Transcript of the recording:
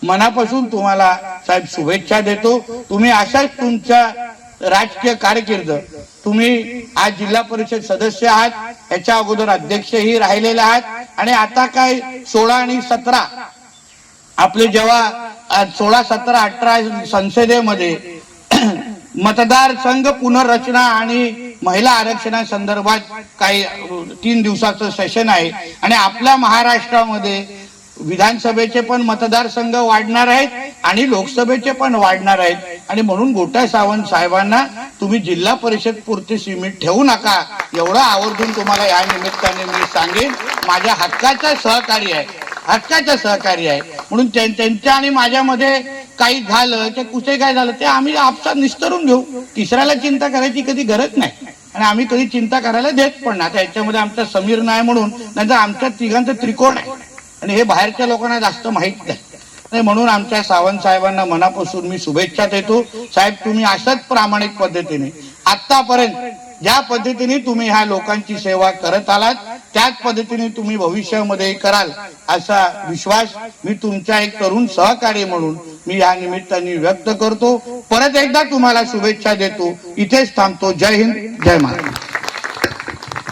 मनापासून तुम्हाला साहेब शुभेच्छा देतो। तुम्ही अशाच तुमच्या राजकीय कारकीर्द, तुम्ही आज जिल्हा परिषद सदस्य आहात, याच्या अगोदर अध्यक्षही राहिलेले आहात आणि आता काय 16 आणि 17 आपले जेव्हा 16, 17, 18 संसदेमध्ये मतदारसंघ पुनर्रचना आणि महिला आरक्षणासंदर्भात काही 3 दिवसाचं सेशन आहे आणि आपल्या महाराष्ट्रामध्ये विधानसभेचे पण मतदारसंघ वाढणार आहेत आणि लोकसभेचे पण वाढणार आहेत आणि म्हणून गोटा सावंत साहेबांना तुम्ही जिल्हा परिषद पुरते सीमित ठेवू नका, एवढं आवर्जून तुम्हाला या निमित्ताने मी सांगेन। माझ्या हक्काचं सहकार्य आहे, हक्काचं सहकार्य आहे म्हणून त्यांच्या आणि माझ्यामध्ये काही झालं ते कुठे काय झालं ते आम्ही आपसात निस्तरून घेऊ। तिसऱ्याला चिंता करायची कधी गरज नाही आणि आम्ही कधी चिंता करायला देत पण नाही। आता याच्यामध्ये आमचा समीर नाही म्हणून, नंतर आमच्या तिघांचं त्रिकोण आहे आणि हे बाहेरच्या लोकांना जास्त माहित नाही म्हणून आमच्या सावंत साहेबांना मनापासून मी शुभेच्छा देतो। साहेब तुम्ही अशाच प्रामाणिक पद्धतीने आतापर्यंत ज्या पद्धतीने तुम्ही ह्या लोकांची सेवा करत आलात त्याच पद्धतीने तुम्ही भविष्यामध्ये कराल असा विश्वास मी तुमच्या एक तरुण सहकारी म्हणून मी या निमित्ताने व्यक्त करतो। परत एकदा तुम्हाला शुभेच्छा देतो, इथेच थांबतो। जय हिंद, जय महाराष्ट्र।